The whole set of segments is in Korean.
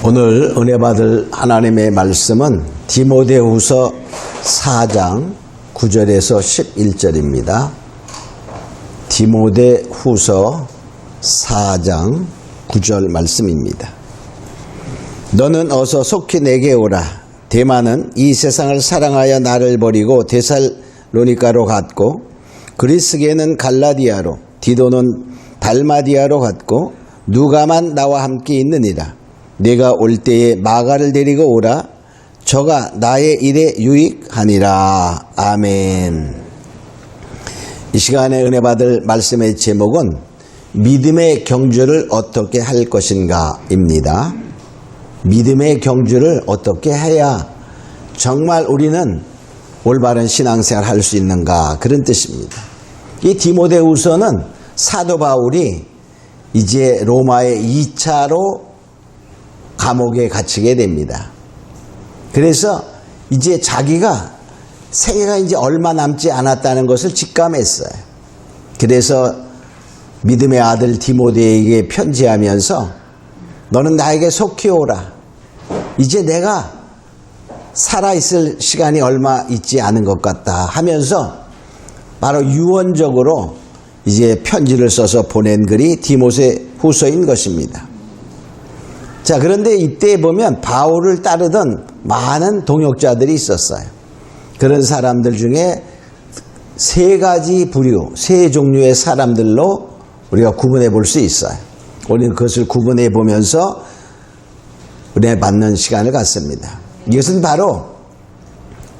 오늘 은혜 받을 하나님의 말씀은 디모데후서 4장 9절에서 11절입니다. 디모데후서 4장 9절 말씀입니다. 너는 어서 속히 내게 오라. 데마는 이 세상을 사랑하여 나를 버리고 데살로니가로 갔고, 그리스게는 갈라디아로, 디도는 달마디아로 갔고, 누가만 나와 함께 있느니라. 내가 올 때에 마가를 데리고 오라. 저가 나의 일에 유익하니라. 아멘. 이 시간에 은혜 받을 말씀의 제목은 믿음의 경주를 어떻게 할 것인가 입니다. 믿음의 경주를 어떻게 해야 정말 우리는 올바른 신앙생활 할 수 있는가, 그런 뜻입니다. 이 디모데후서는 사도 바울이 이제 로마에 2차로 감옥에 갇히게 됩니다. 그래서 이제 자기가 생애가 이제 얼마 남지 않았다는 것을 직감했어요. 그래서 믿음의 아들 디모데에게 편지하면서 너는 나에게 속히 오라. 이제 내가 살아있을 시간이 얼마 있지 않은 것 같다 하면서 바로 유언적으로 이제 편지를 써서 보낸 글이 디모데후서인 것입니다. 자, 그런데 이때 보면 바울을 따르던 많은 동역자들이 있었어요. 그런 사람들 중에 세 가지 부류, 세 종류의 사람들로 우리가 구분해 볼 수 있어요. 우리는 그것을 구분해 보면서 은혜 받는 시간을 갖습니다. 이것은 바로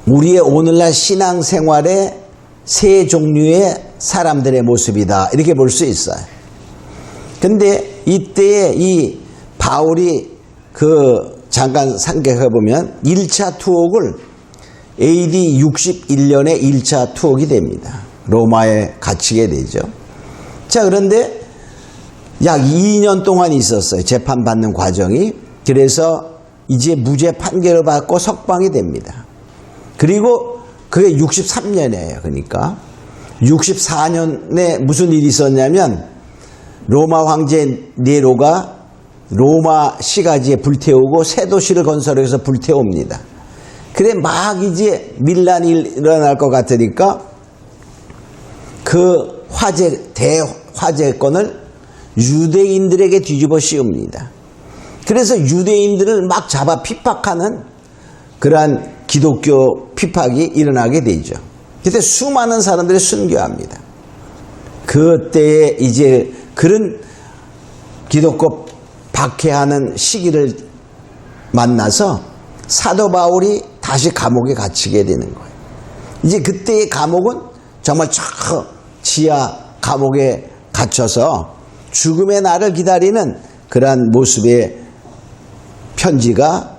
우리의 오늘날 신앙생활의 세 종류의 사람들의 모습이다, 이렇게 볼 수 있어요. 근데 이때에 이 바울이 잠깐 생각해 보면 1차 투옥을 AD 61년에 1차 투옥이 됩니다. 로마에 갇히게 되죠. 자, 그런데 약 2년 동안 있었어요. 재판받는 과정이. 그래서 이제 무죄 판결을 받고 석방이 됩니다. 그리고 그게 63년이에요. 그러니까 64년에 무슨 일이 있었냐면 로마 황제 네로가 로마 시가지에 불태우고 새 도시를 건설해서 불태웁니다. 그래 막 이제 밀란이 일어날 것 같으니까 그 대화재권을 유대인들에게 뒤집어 씌웁니다. 그래서 유대인들을 막 잡아 핍박하는 그러한 기독교 핍박이 일어나게 되죠. 그때 수많은 사람들이 순교합니다. 그때에 이제 그런 기독교 박해하는 시기를 만나서 사도 바울이 다시 감옥에 갇히게 되는 거예요. 이제 그때의 감옥은 정말 저 지하 감옥에 갇혀서 죽음의 날을 기다리는 그러한 모습의 편지가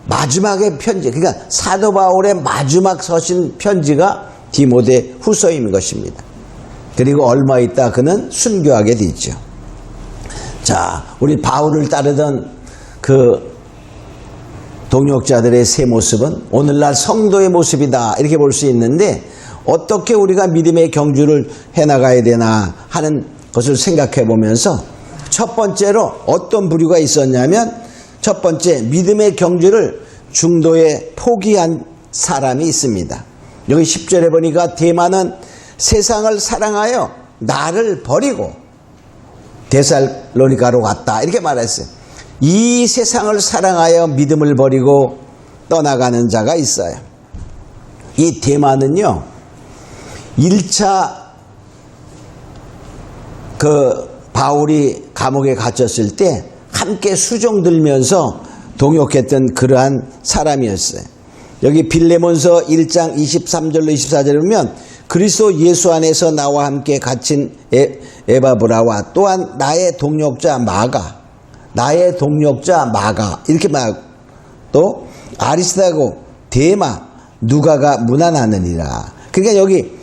마지막의 편지, 그러니까 사도 바울의 마지막 서신 편지가 디모데후서인 것입니다. 그리고 얼마 있다 그는 순교하게 되죠. 자, 우리 바울을 따르던 그 동역자들의 새 모습은 오늘날 성도의 모습이다, 이렇게 볼 수 있는데 어떻게 우리가 믿음의 경주를 해나가야 되나 하는 것을 생각해 보면서 첫 번째로 어떤 부류가 있었냐면, 첫 번째, 믿음의 경주를 중도에 포기한 사람이 있습니다. 여기 10절에 보니까 데마는 세상을 사랑하여 나를 버리고 데살로니가로 갔다, 이렇게 말했어요. 이 세상을 사랑하여 믿음을 버리고 떠나가는 자가 있어요. 이 데마는요, 1차 바울이 감옥에 gat혔을 때 함께 수종 들면서 동역했던 그러한 사람이었어요. 여기 빌레몬서 1장 23절로 24절에 보면 그리스도 예수 안에서 나와 함께 갇힌 에바브라와 또한 나의 동역자 마가 이렇게 말, 또 아리스다고 데마 누가가 문안하느니라. 그러니까 여기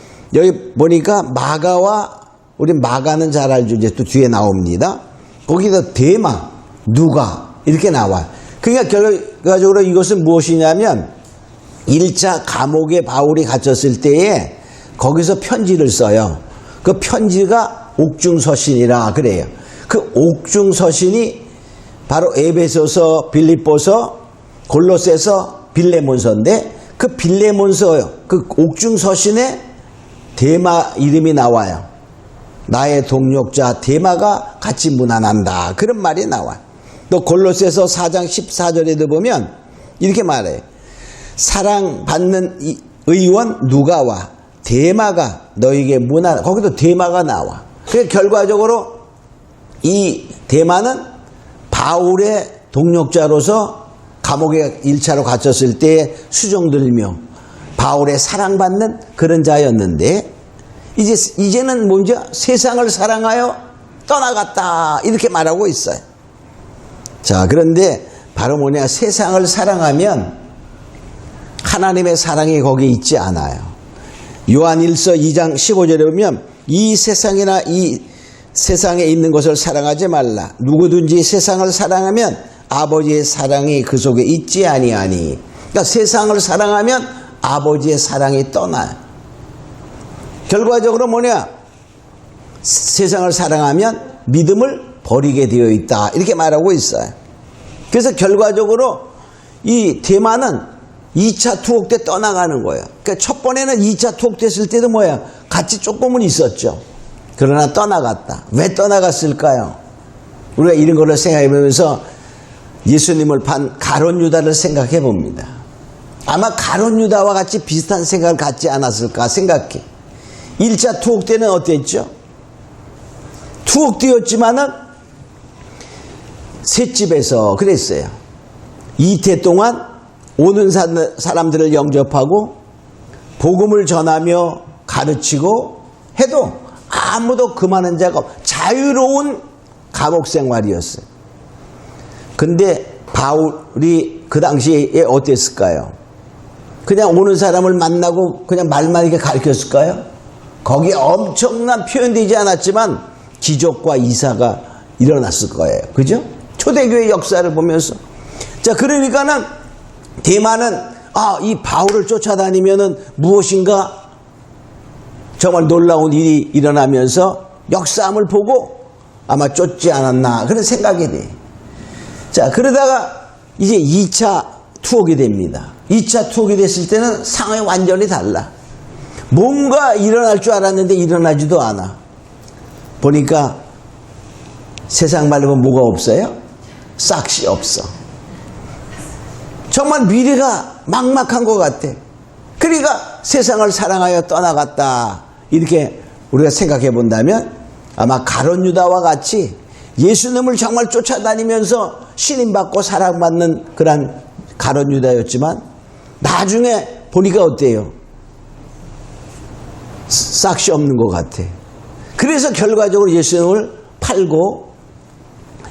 보니까 마가와, 우리 마가는 잘 알죠. 이제 또 뒤에 나옵니다. 거기서 데마 누가 이렇게 나와요. 그러니까 결과적으로 이것은 무엇이냐면 1차 감옥에 바울이 갇혔을 때에 거기서 편지를 써요. 그 편지가 옥중서신이라 그래요. 그 옥중서신이 바로 에베소서, 빌립보서, 골로새서, 빌레몬서인데 그 빌레몬서요. 그 옥중 서신에 데마 이름이 나와요. 나의 동력자 데마가 같이 문안한다. 그런 말이 나와요. 또 골로새서 4장 14절에도 보면 이렇게 말해요. 사랑받는 의원 누가와 데마가 너에게 문안, 거기도 데마가 나와. 그래서 결과적으로 이 데마는 바울의 동력자로서 감옥에 1차로 갇혔을 때 수종들며 바울의 사랑받는 그런 자였는데 이제는 먼저 세상을 사랑하여 떠나갔다 이렇게 말하고 있어요. 자, 그런데 바로 뭐냐, 세상을 사랑하면 하나님의 사랑이 거기에 있지 않아요. 요한일서 2장 15절에 보면 이 세상이나 이 세상에 있는 것을 사랑하지 말라. 누구든지 세상을 사랑하면 아버지의 사랑이 그 속에 있지 아니하니. 그러니까 세상을 사랑하면 아버지의 사랑이 떠나요. 결과적으로 뭐냐? 세상을 사랑하면 믿음을 버리게 되어 있다. 이렇게 말하고 있어요. 그래서 결과적으로 이 데마는 2차 투옥 때 떠나가는 거예요. 그러니까 첫 번에는 2차 투옥 됐을 때도 뭐야? 같이 조금은 있었죠. 그러나 떠나갔다. 왜 떠나갔을까요? 우리가 이런 거를 생각해 보면서 예수님을 판 가룟 유다를 생각해 봅니다. 아마 가룟 유다와 같이 비슷한 생각을 갖지 않았을까 생각해. 1차 투옥 때는 어땠죠? 투옥되었지만은 셋집에서 그랬어요. 이태 동안 오는 사람들을 영접하고 복음을 전하며 가르치고 해도 아무도 금하는 자가 자유로운 감옥 생활이었어요. 근데 바울이 그 당시에 어땠을까요? 그냥 오는 사람을 만나고 그냥 말만 이렇게 가르쳤을까요? 거기에 엄청난 표현되지 않았지만 기적과 이사가 일어났을 거예요. 그죠? 초대교회 역사를 보면서. 자, 그러니까는 데마는 이 바울을 쫓아다니면은 무엇인가 정말 놀라운 일이 일어나면서 역사함을 보고 아마 쫓지 않았나 그런 생각이 돼. 자, 그러다가 이제 2차 투옥이 됩니다. 2차 투옥이 됐을 때는 상황이 완전히 달라. 뭔가 일어날 줄 알았는데 일어나지도 않아. 보니까 세상 말로 뭐가 없어요? 싹시 없어. 정말 미래가 막막한 것 같아. 그러니까 세상을 사랑하여 떠나갔다. 이렇게 우리가 생각해 본다면 아마 가룟 유다와 같이 예수님을 정말 쫓아다니면서 신임받고 사랑받는 그런 가룟 유다였지만 나중에 보니까 어때요? 싹시 없는 것 같아. 그래서 결과적으로 예수님을 팔고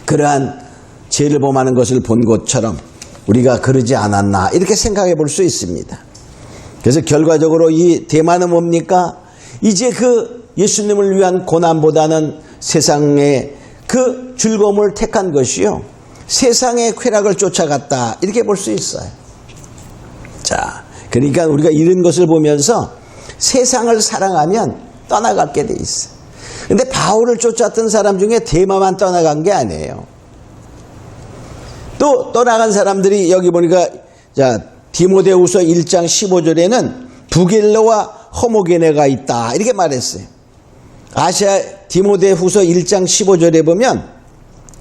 그러한 죄를 범하는 것을 본 것처럼 우리가 그러지 않았나 이렇게 생각해 볼 수 있습니다. 그래서 결과적으로 이 데마는 뭡니까? 이제 그 예수님을 위한 고난보다는 세상의 그 즐거움을 택한 것이요, 세상의 쾌락을 쫓아갔다 이렇게 볼 수 있어요. 자, 그러니까 우리가 이런 것을 보면서 세상을 사랑하면 떠나가게 돼 있어요. 근데 바울을 쫓았던 사람 중에 데마만 떠나간 게 아니에요. 또 떠나간 사람들이 여기 보니까 자, 디모데후서 1장 15절에는 부겔로와 허모게네가 있다 이렇게 말했어요. 디모데후서 1장 15절에 보면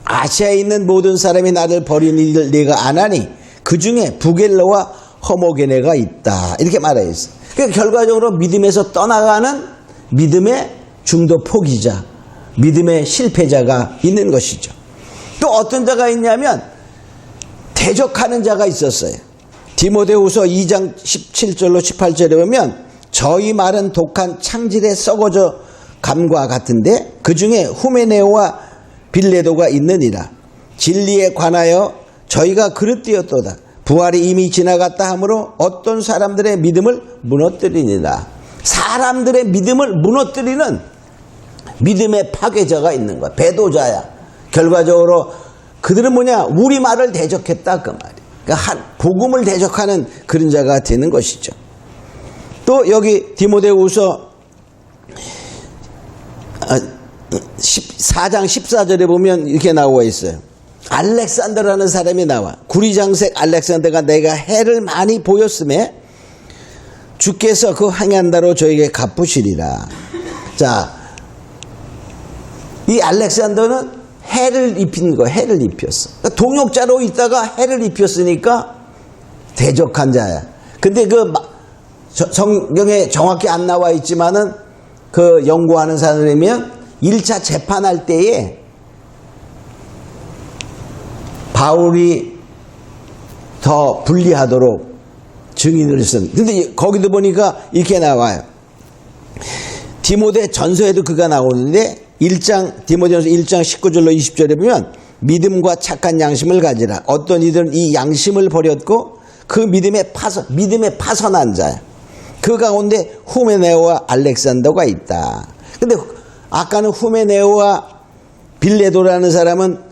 아시아에 있는 모든 사람이 나를 버린 일을 내가 아나니 그 중에 부겔로와 허모게네가 있다 이렇게 말했어요. 그러니까 결과적으로 믿음에서 떠나가는 믿음의 중도 포기자, 믿음의 실패자가 있는 것이죠. 또 어떤 자가 있냐면 대적하는 자가 있었어요. 디모데후서 2장 17절로 18절에 보면 저희 말은 독한 창질에 썩어져 감과 같은데 그 중에 후메네오와 빌레도가 있느니라. 진리에 관하여 저희가 그릇되었도다. 부활이 이미 지나갔다 하므로 어떤 사람들의 믿음을 무너뜨리니라. 사람들의 믿음을 무너뜨리는 믿음의 파괴자가 있는 거야. 배도자야. 결과적으로 그들은 뭐냐? 우리 말을 대적했다 그 말이야. 그러니까 복음을 대적하는 그런 자가 되는 것이죠. 또 여기 디모데후서 4장 14절에 보면 이렇게 나와 있어요. 알렉산더라는 사람이 나와. 구리장색 알렉산더가 내가 해를 많이 보였음에 주께서 그 행한다로 저에게 갚으시리라. 자, 이 알렉산더는 해를 입힌 거, 해를 입혔어. 그러니까 동역자로 있다가 해를 입혔으니까 대적한 자야. 근데 그 성경에 정확히 안 나와 있지만은 그 연구하는 사람이면 1차 재판할 때에 바울이 더 불리하도록 증인을 쓴. 근데 거기도 보니까 이렇게 나와요. 디모데 전서에도 그가 나오는데 디모데전서 1장 19절로 20절에 보면 믿음과 착한 양심을 가지라. 어떤 이들은 이 양심을 버렸고 그 믿음에 파선한 자야. 그 가운데 후메네오와 알렉산더가 있다. 근데 아까는 후메네오와 빌레도라는 사람은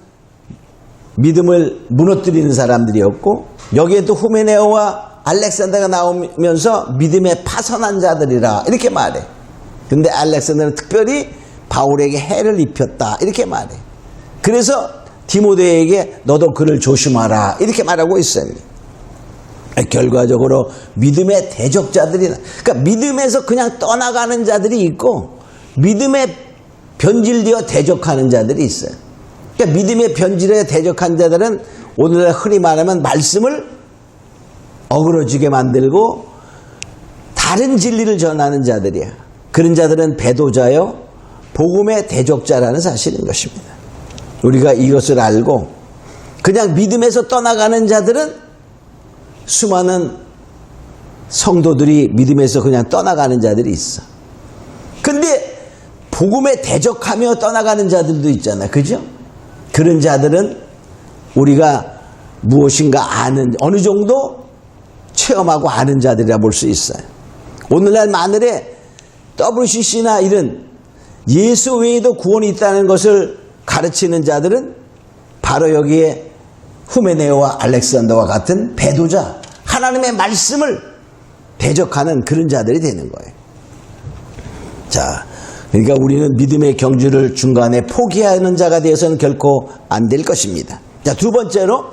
믿음을 무너뜨리는 사람들이었고 여기에 또 후메네오와 알렉산더가 나오면서 믿음에 파선한 자들이라 이렇게 말해. 근데 알렉산더는 특별히 바울에게 해를 입혔다 이렇게 말해. 그래서 디모데에게 너도 그를 조심하라 이렇게 말하고 있어요. 결과적으로 믿음의 대적자들이, 그러니까 믿음에서 그냥 떠나가는 자들이 있고 믿음에 변질되어 대적하는 자들이 있어요. 그러니까 믿음에 변질되어 대적한 자들은 오늘날 흔히 말하면 말씀을 어그러지게 만들고 다른 진리를 전하는 자들이야. 그런 자들은 배도자요 복음의 대적자라는 사실인 것입니다. 우리가 이것을 알고 그냥 믿음에서 떠나가는 자들은 수많은 성도들이 믿음에서 그냥 떠나가는 자들이 있어. 근데 복음에 대적하며 떠나가는 자들도 있잖아. 그죠? 그런 자들은 우리가 무엇인가 아는, 어느 정도 체험하고 아는 자들이라 볼 수 있어요. 오늘날 마늘에 WCC나 이런 예수 외에도 구원이 있다는 것을 가르치는 자들은 바로 여기에 후메네오와 알렉산더와 같은 배도자, 하나님의 말씀을 대적하는 그런 자들이 되는 거예요. 자, 그러니까 우리는 믿음의 경주를 중간에 포기하는 자가 되어서는 결코 안 될 것입니다. 자, 두 번째로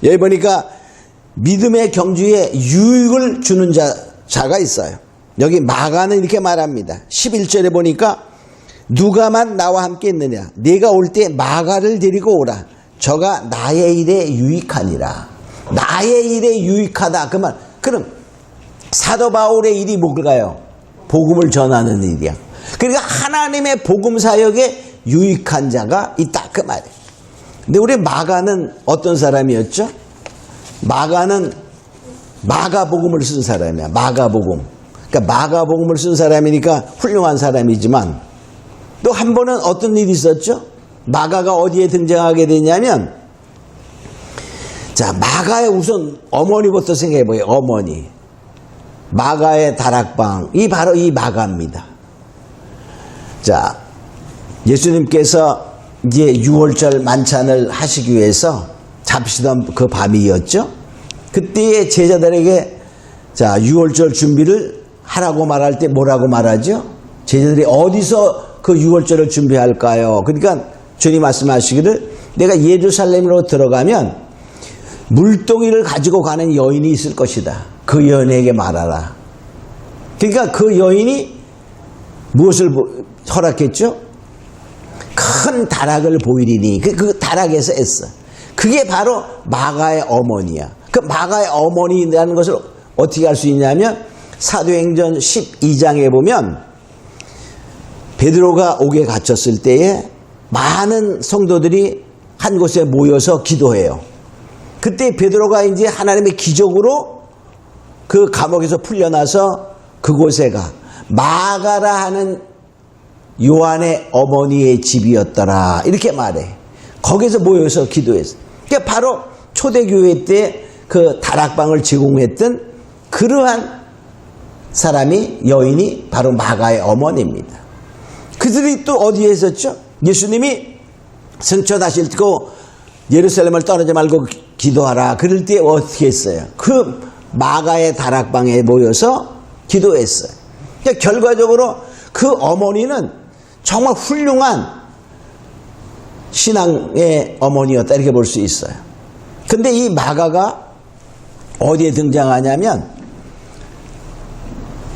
여기 보니까 믿음의 경주에 유익을 주는 자가 있어요. 여기 마가는 이렇게 말합니다. 11절에 보니까 누가만 나와 함께 있느냐 네가 올 때 마가를 데리고 오라. 저가 나의 일에 유익하니라. 나의 일에 유익하다. 그럼 사도 바울의 일이 뭘까요? 복음을 전하는 일이야. 그러니까 하나님의 복음 사역에 유익한 자가 있다 그 말이에요. 근데 우리 마가는 어떤 사람이었죠? 마가는 마가복음을 쓴 사람이야. 마가복음. 그러니까 마가복음을 쓴 사람이니까 훌륭한 사람이지만 또 한 번은 어떤 일이 있었죠? 마가가 어디에 등장하게 되냐면, 자, 마가의 우선 어머니부터 생각해보세요. 어머니. 마가의 다락방. 바로 이 마가입니다. 자, 예수님께서 이제 6월절 만찬을 하시기 위해서 잡시던 그 밤이었죠. 그때의 제자들에게 자, 6월절 준비를 하라고 말할 때 뭐라고 말하죠? 제자들이 어디서 그 6월절을 준비할까요? 그러니까 주님 말씀하시기를 내가 예루살렘으로 들어가면 물동이를 가지고 가는 여인이 있을 것이다. 그 여인에게 말하라. 그러니까 그 여인이 무엇을 허락했죠? 큰 다락을 보이리니 그 다락에서 했어. 그게 바로 마가의 어머니야. 그 마가의 어머니라는 것을 어떻게 알 수 있냐면 사도행전 12장에 보면 베드로가 옥에 갇혔을 때에 많은 성도들이 한 곳에 모여서 기도해요. 그때 베드로가 이제 하나님의 기적으로 그 감옥에서 풀려나서 그곳에 가. 마가라 하는 요한의 어머니의 집이었더라. 이렇게 말해. 거기서 모여서 기도했어. 그러니까 바로 초대교회 때 그 다락방을 제공했던 그러한 사람이, 여인이 바로 마가의 어머니입니다. 그들이 또 어디에 있었죠? 예수님이 승천하시고 예루살렘을 떠나지 말고 기도하라. 그럴 때 어떻게 했어요? 그 마가의 다락방에 모여서 기도했어요. 그러니까 결과적으로 그 어머니는 정말 훌륭한 신앙의 어머니였다 이렇게 볼 수 있어요. 근데 이 마가가 어디에 등장하냐면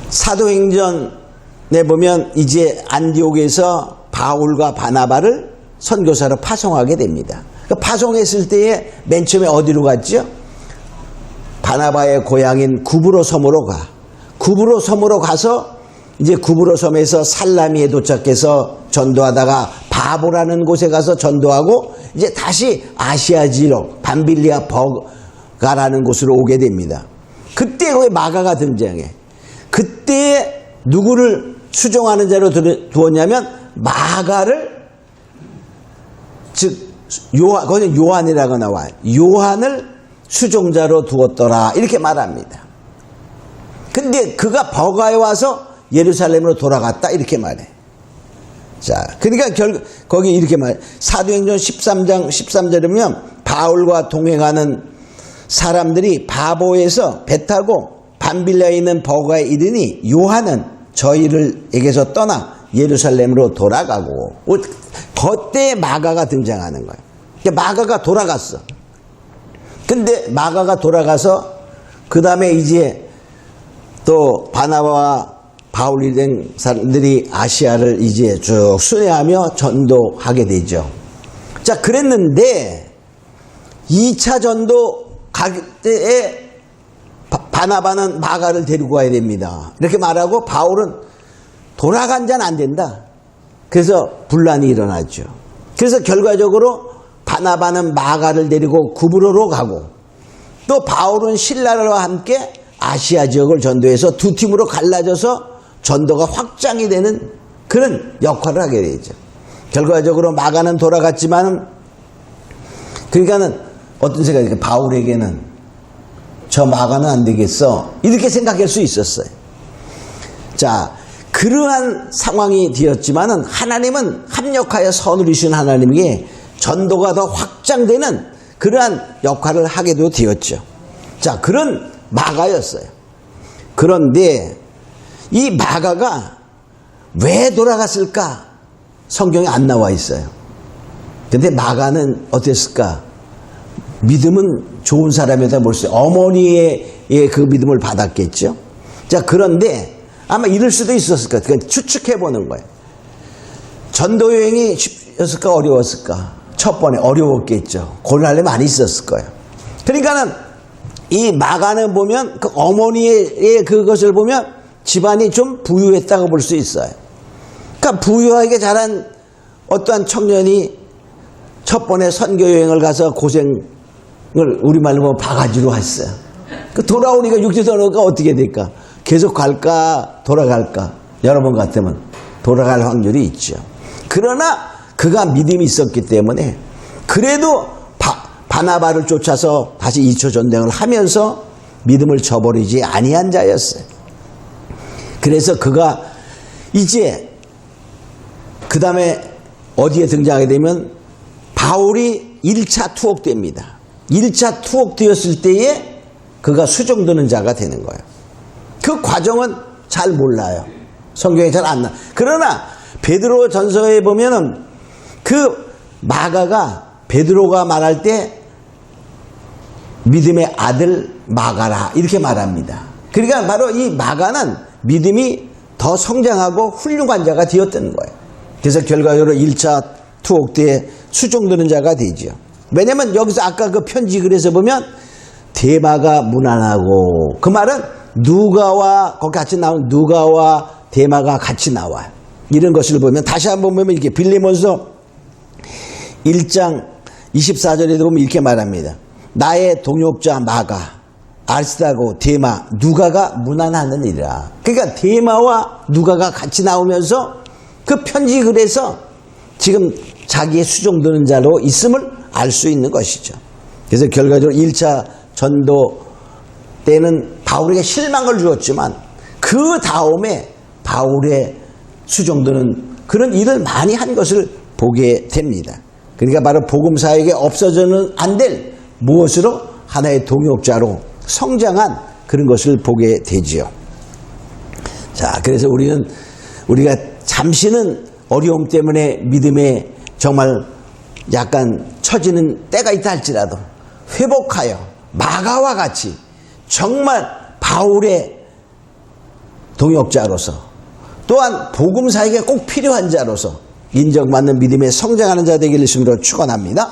사도행전에 보면 이제 안디옥에서 바울과 바나바를 선교사로 파송하게 됩니다. 파송했을 때에 맨 처음에 어디로 갔죠? 바나바의 고향인 구브로 섬으로 가. 구브로 섬으로 가서 이제 구브로 섬에서 살라미에 도착해서 전도하다가 바보라는 곳에 가서 전도하고 이제 다시 아시아지로 밤빌리아 버가라는 곳으로 오게 됩니다. 그때 거기 마가가 등장해. 그때 누구를 수종하는 자로 두었냐면 마가를, 즉 거기는 요한이라고 나와요. 요한을 수종자로 두었더라 이렇게 말합니다. 근데 그가 버가에 와서 예루살렘으로 돌아갔다 이렇게 말해. 자, 그러니까 거기 이렇게 말해. 사도행전 13장 13절에 보면 바울과 동행하는 사람들이 바보에서 배 타고 밤빌라에 있는 버가에 이르니 요한은 저희를에게서 떠나 예루살렘으로 돌아가고, 그때 마가가 등장하는 거예요. 그러니까 마가가 돌아갔어. 근데 마가가 돌아가서 그 다음에 이제 또 바나바와 바울이 된 사람들이 아시아를 이제 쭉 순회하며 전도하게 되죠. 자, 그랬는데 2차 전도 갈 때에 바나바는 마가를 데리고 가야 됩니다. 이렇게 말하고 바울은 돌아간 자는 안 된다. 그래서 분란이 일어나죠. 그래서 결과적으로 바나바는 마가를 데리고 구브로로 가고 또 바울은 신라와 함께 아시아 지역을 전도해서 두 팀으로 갈라져서 전도가 확장이 되는 그런 역할을 하게 되죠. 결과적으로 마가는 돌아갔지만, 그러니까는 어떤 생각이, 바울에게는 저 마가는 안 되겠어 이렇게 생각할 수 있었어요. 자, 그러한 상황이 되었지만은 하나님은 합력하여 선을 이루신 하나님에게 전도가 더 확장되는 그러한 역할을 하게도 되었죠. 자, 그런 마가였어요. 그런데 이 마가가 왜 돌아갔을까? 성경에 안 나와 있어요. 근데 마가는 어땠을까? 믿음은 좋은 사람이다 볼 수 있어요. 어머니의 그 믿음을 받았겠죠. 자, 그런데 아마 이럴 수도 있었을 것 같아요. 추측해 보는 거예요. 전도 여행이 쉽었을까 어려웠을까? 첫 번에 어려웠겠죠. 고난이 많이 있었을 거예요. 그러니까는 이 마가는 보면 그 어머니의 그것을 보면 집안이 좀 부유했다고 볼 수 있어요. 그러니까 부유하게 자란 어떠한 청년이 첫 번에 선교 여행을 가서 고생을 우리말로 보면 바가지로 했어요. 그 돌아오니까 육지 돌아오니까 어떻게 될까? 계속 갈까 돌아갈까? 여러분 같으면 돌아갈 확률이 있죠. 그러나 그가 믿음이 있었기 때문에 그래도 바나바를 쫓아서 다시 2차 전쟁을 하면서 믿음을 저버리지 아니한 자였어요. 그래서 그가 이제 그 다음에 어디에 등장하게 되면 바울이 1차 투옥됩니다. 1차 투옥되었을 때에 그가 수종드는 자가 되는 거예요. 그 과정은 잘 몰라요. 성경에 잘 안 나. 그러나 베드로 전서에 보면은 그 마가가 베드로가 말할 때 믿음의 아들 마가라 이렇게 말합니다. 그러니까 바로 이 마가는 믿음이 더 성장하고 훌륭한 자가 되었던 거예요. 그래서 결과적으로 1차 투옥 때에 수종드는 자가 되죠. 왜냐하면 여기서 아까 그 편지 글에서 보면 데마가 무난하고, 그 말은 누가와 거기 같이 나온 누가와 데마가 같이 나와요. 이런 것을 보면 다시 한번 보면 이렇게 빌레몬서 1장 24절에도 보면 이렇게 말합니다. 나의 동역자 마가, 아리스다고, 데마, 누가가 무난하느니라. 그러니까 데마와 누가가 같이 나오면서 그 편지 글에서 지금 자기의 수종드는 자로 있음을 알 수 있는 것이죠. 그래서 결과적으로 1차 전도 때는 바울에게 실망을 주었지만 그 다음에 바울의 수종드는 그런 일을 많이 한 것을 보게 됩니다. 그러니까 바로 복음사역에 없어져는 안 될 무엇으로 하나의 동역자로 성장한 그런 것을 보게 되지요. 자, 그래서 우리가 잠시는 어려움 때문에 믿음에 정말 약간 처지는 때가 있다 할지라도 회복하여 마가와 같이 정말 바울의 동역자로서 또한 복음사에게 꼭 필요한 자로서 인정받는 믿음에 성장하는 자 되기를 예수님으로 축원합니다.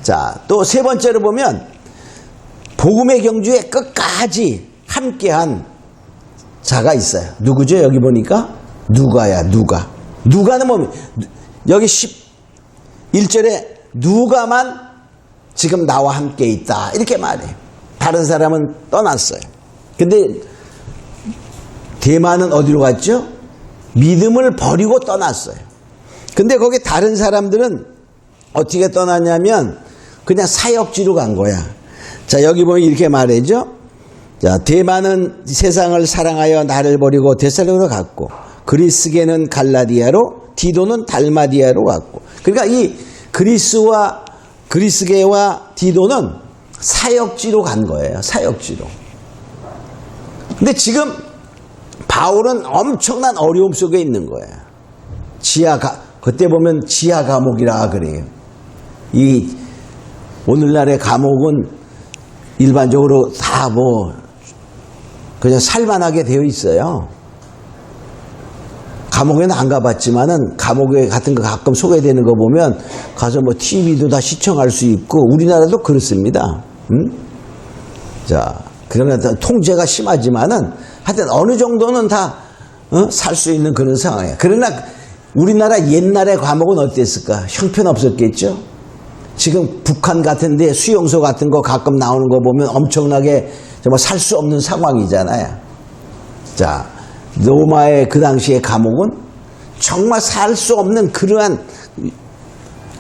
자, 또 세 번째로 보면 복음의 경주에 끝까지 함께한 자가 있어요. 누구죠? 여기 보니까 누가야. 누가는 뭡니까? 여기 11절에 누가만 지금 나와 함께 있다 이렇게 말해요. 다른 사람은 떠났어요. 근데 대마는 어디로 갔죠? 믿음을 버리고 떠났어요. 근데 거기 다른 사람들은 어떻게 떠났냐면 그냥 사역지로 간 거야. 자, 여기 보면 이렇게 말해죠. 자, 대마는 세상을 사랑하여 나를 버리고 데살로니가로 갔고, 그리스게는 갈라디아로, 디도는 달마디아로 갔고. 그러니까 이 그리스게와 디도는 사역지로 간 거예요. 사역지로. 근데 지금 바울은 엄청난 어려움 속에 있는 거예요. 그때 보면 지하 감옥이라 그래요. 이 오늘날의 감옥은 일반적으로 다 그냥 살만하게 되어 있어요. 감옥에는 안 가봤지만은 감옥에 같은 거 가끔 소개되는 거 보면 가서 TV도 다 시청할 수 있고 우리나라도 그렇습니다. 자, 그러면 통제가 심하지만은 하여튼 어느 정도는 다 살 수 있는 그런 상황이에요. 그러나 우리나라 옛날의 감옥은 어땠을까? 형편없었겠죠? 지금 북한 같은 데 수용소 같은 거 가끔 나오는 거 보면 엄청나게 정말 살 수 없는 상황이잖아요. 자, 로마의 그 당시의 감옥은 정말 살 수 없는 그러한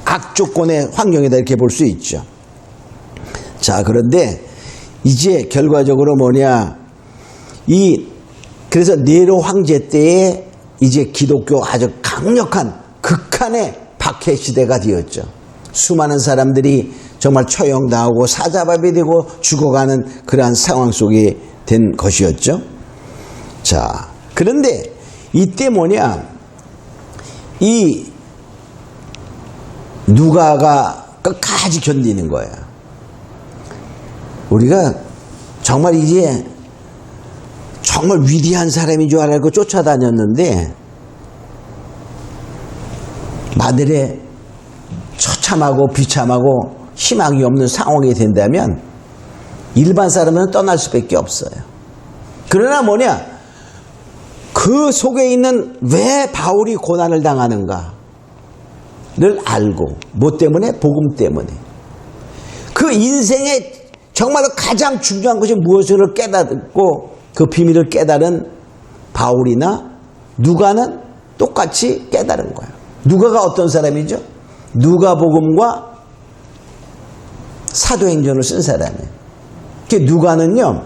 악조건의 환경이다 이렇게 볼 수 있죠. 자, 그런데 이제 결과적으로 뭐냐, 그래서 네로 황제 때에 이제 기독교 아주 강력한 극한의 박해 시대가 되었죠. 수많은 사람들이 정말 처형당하고 사자밥이 되고 죽어가는 그러한 상황 속에 된 것이었죠. 자, 그런데 이때 뭐냐, 이 누가가 끝까지 견디는 거야. 우리가 정말 이제 정말 위대한 사람인 줄 알고 쫓아다녔는데 마들에 처참하고 비참하고 희망이 없는 상황이 된다면 일반 사람은 떠날 수밖에 없어요. 그러나 뭐냐, 그 속에 있는 왜 바울이 고난을 당하는가를 알고, 뭐 때문에? 복음 때문에. 그 인생에 정말로 가장 중요한 것이 무엇을 깨닫고 그 비밀을 깨달은 바울이나 누가는 똑같이 깨달은 거예요. 누가가 어떤 사람이죠? 누가복음과 사도행전을 쓴 사람이에요. 그 누가는요,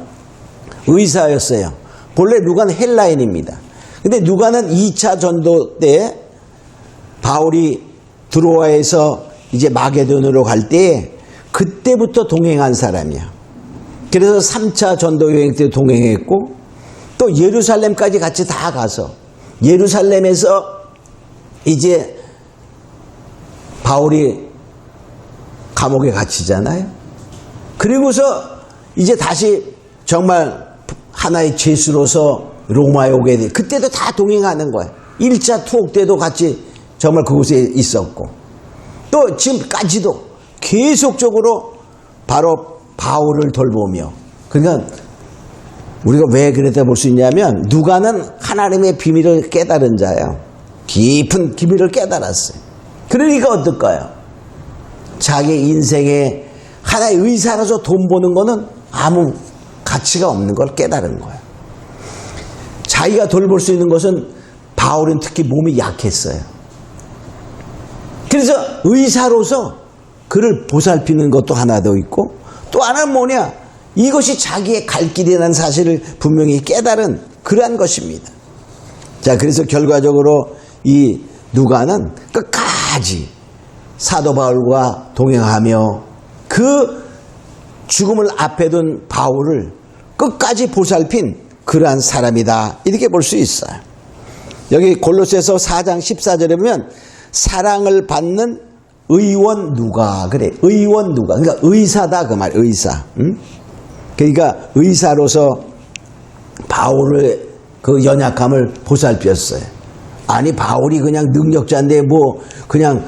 의사였어요. 본래 누가는 헬라인입니다. 근데 누가는 2차 전도 때 바울이 드로아에서 이제 마게도냐로 갈 때 그때부터 동행한 사람이야. 그래서 3차 전도 여행 때 동행했고 또 예루살렘까지 같이 다 가서 예루살렘에서 이제 바울이 감옥에 갇히잖아요. 그리고서 이제 다시 정말 하나의 죄수로서 로마에 오게 돼. 그때도 다 동행하는 거예요. 1차 투옥 때도 같이 정말 그곳에 있었고 또 지금까지도 계속적으로 바로 바울을 돌보며, 그러니까 우리가 왜 그랬다 볼 수 있냐면 누가는 하나님의 비밀을 깨달은 자예요. 깊은 비밀을 깨달았어요. 그러니까 어떨까요? 자기 인생에 하나의 의사로서 돈 버는 거는 아무 가치가 없는 걸 깨달은 거예요. 자기가 돌볼 수 있는 것은 바울은 특히 몸이 약했어요. 그래서 의사로서 그를 보살피는 것도 하나 더 있고 또 하나는 뭐냐, 이것이 자기의 갈 길이라는 사실을 분명히 깨달은 그러한 것입니다. 자, 그래서 결과적으로 이 누가는 끝까지 사도 바울과 동행하며 그 죽음을 앞에 둔 바울을 끝까지 보살핀 그러한 사람이다 이렇게 볼 수 있어요. 여기 골로새서 4장 14절에 보면 사랑을 받는 의원 누가 그래. 의원 누가. 그러니까 의사다 그 말. 의사. 응? 그러니까 의사로서 바울의 그 연약함을 보살폈어요. 아니 바울이 그냥 능력자인데 뭐 그냥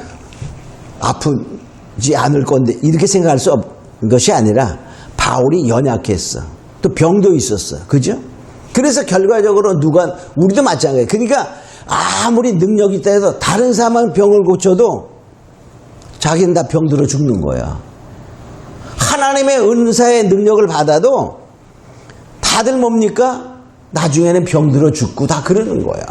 아프지 않을 건데 이렇게 생각할 수 없는 것이 아니라 바울이 연약했어. 또 병도 있었어. 그죠? 그래서 결과적으로 우리도 마찬가지예요. 그러니까 아무리 능력이 있다 해도 다른 사람은 병을 고쳐도 자기는 다 병들어 죽는 거야. 하나님의 은사의 능력을 받아도 다들 뭡니까? 나중에는 병들어 죽고 다 그러는 거야.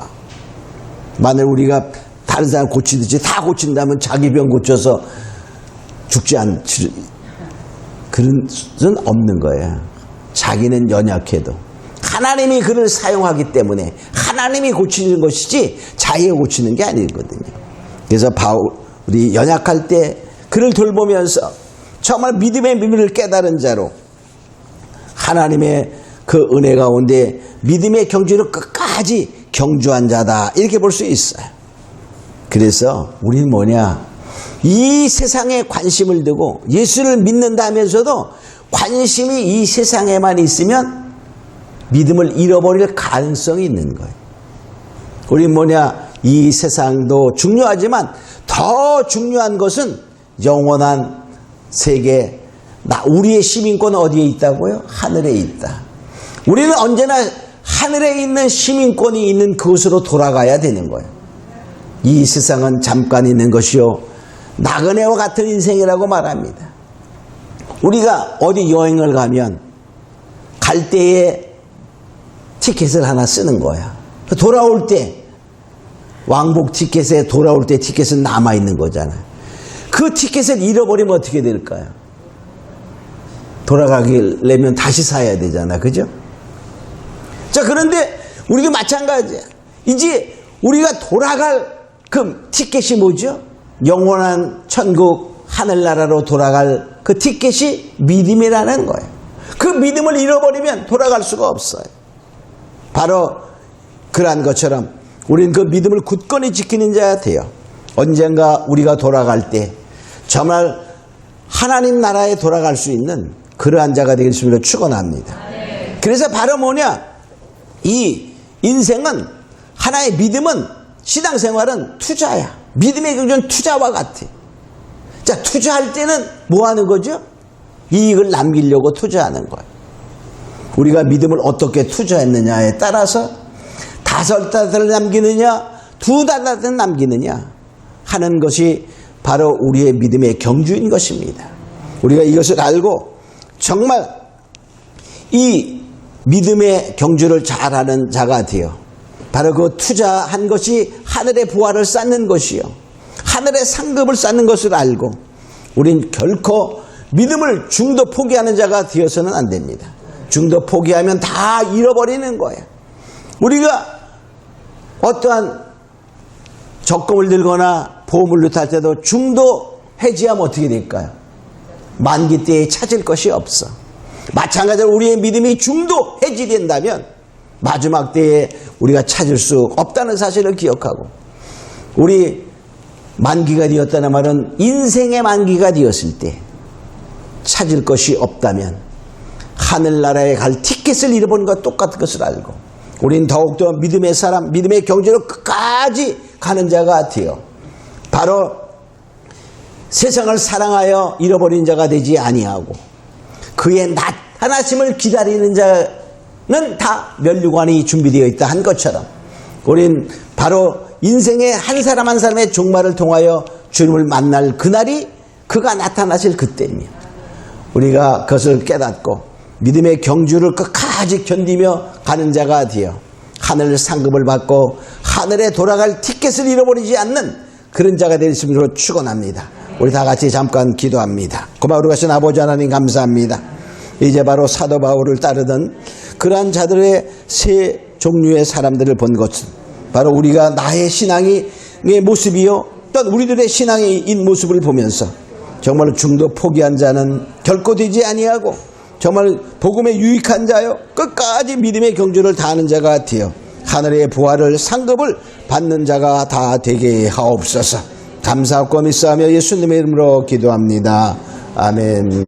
만약 우리가 다른 사람 고치듯이 다 고친다면 자기 병 고쳐서 죽지 않지 그런 수는 없는 거예요. 자기는 연약해도 하나님이 그를 사용하기 때문에 하나님이 고치는 것이지 자기가 고치는 게 아니거든요. 그래서 바울이 연약할 때 그를 돌보면서 정말 믿음의 비밀을 깨달은 자로 하나님의 그 은혜 가운데 믿음의 경주를 끝까지 경주한 자다 이렇게 볼 수 있어요. 그래서 우리는 뭐냐, 이 세상에 관심을 두고 예수를 믿는다 하면서도 관심이 이 세상에만 있으면 믿음을 잃어버릴 가능성이 있는 거예요. 우리는 뭐냐, 이 세상도 중요하지만 더 중요한 것은 영원한 세계, 우리의 시민권은 어디에 있다고요? 하늘에 있다. 우리는 언제나 하늘에 있는 시민권이 있는 그곳으로 돌아가야 되는 거예요. 이 세상은 잠깐 있는 것이요 나그네와 같은 인생이라고 말합니다. 우리가 어디 여행을 가면 갈 때에 티켓을 하나 쓰는 거야. 돌아올 때 왕복 티켓에 돌아올 때 티켓은 남아있는 거잖아요. 그 티켓을 잃어버리면 어떻게 될까요? 돌아가려면 다시 사야 되잖아. 그죠? 자, 그런데 우리가 마찬가지야. 이제 우리가 돌아갈 그 티켓이 뭐죠? 영원한 천국 하늘나라로 돌아갈 그 티켓이 믿음이라는 거예요. 그 믿음을 잃어버리면 돌아갈 수가 없어요. 바로 그러한 것처럼 우리는 그 믿음을 굳건히 지키는 자가 돼요. 언젠가 우리가 돌아갈 때 정말 하나님 나라에 돌아갈 수 있는 그러한 자가 되길 주님으로 축원합니다. 그래서 바로 뭐냐, 이 인생은 하나의 믿음은 신앙생활은 투자야. 믿음의 경주는 투자와 같아. 자, 투자할 때는 뭐 하는 거죠? 이익을 남기려고 투자하는 거예요. 우리가 믿음을 어떻게 투자했느냐에 따라서 5달을 남기느냐 2달을 남기느냐 하는 것이 바로 우리의 믿음의 경주인 것입니다. 우리가 이것을 알고 정말 이 믿음의 경주를 잘하는 자가 되어 바로 그 투자한 것이 하늘의 부활을 쌓는 것이요 하늘의 상급을 쌓는 것을 알고 우린 결코 믿음을 중도 포기하는 자가 되어서는 안 됩니다. 중도 포기하면 다 잃어버리는 거예요. 우리가 어떠한 적금을 들거나 보험을 탈 때도 중도 해지하면 어떻게 될까요? 만기 때에 찾을 것이 없어. 마찬가지로 우리의 믿음이 중도 해지된다면 마지막 때에 우리가 찾을 수 없다는 사실을 기억하고, 우리 만기가 되었다는 말은 인생의 만기가 되었을 때 찾을 것이 없다면 하늘나라에 갈 티켓을 잃어버린 것과 똑같은 것을 알고 우린 더욱더 믿음의 사람, 믿음의 경주로 끝까지 가는 자가 되어 바로 세상을 사랑하여 잃어버린 자가 되지 아니하고 그의 나타나심을 기다리는 자는 다 면류관이 준비되어 있다 한 것처럼 우린 바로 인생의 한 사람 한 사람의 종말을 통하여 주님을 만날 그날이 그가 나타나실 그때입니다. 우리가 그것을 깨닫고 믿음의 경주를 끝까지 견디며 가는 자가 되어 하늘 상급을 받고 하늘에 돌아갈 티켓을 잃어버리지 않는 그런 자가 될 수 있도록 축원합니다. 우리 다 같이 잠깐 기도합니다. 고마우리 가신 아버지 하나님 감사합니다. 이제 바로 사도 바울을 따르던 그러한 자들의 세 종류의 사람들을 본 것은 바로 우리가 나의 신앙의 모습이요 또 우리들의 신앙의 모습을 보면서 정말 중도 포기한 자는 결코 되지 아니하고 정말 복음에 유익한 자요 끝까지 믿음의 경주를 다하는 자가 되어 하늘의 부활을 상급을 받는 자가 다 되게 하옵소서. 감사하고 믿사하며 예수님의 이름으로 기도합니다. 아멘.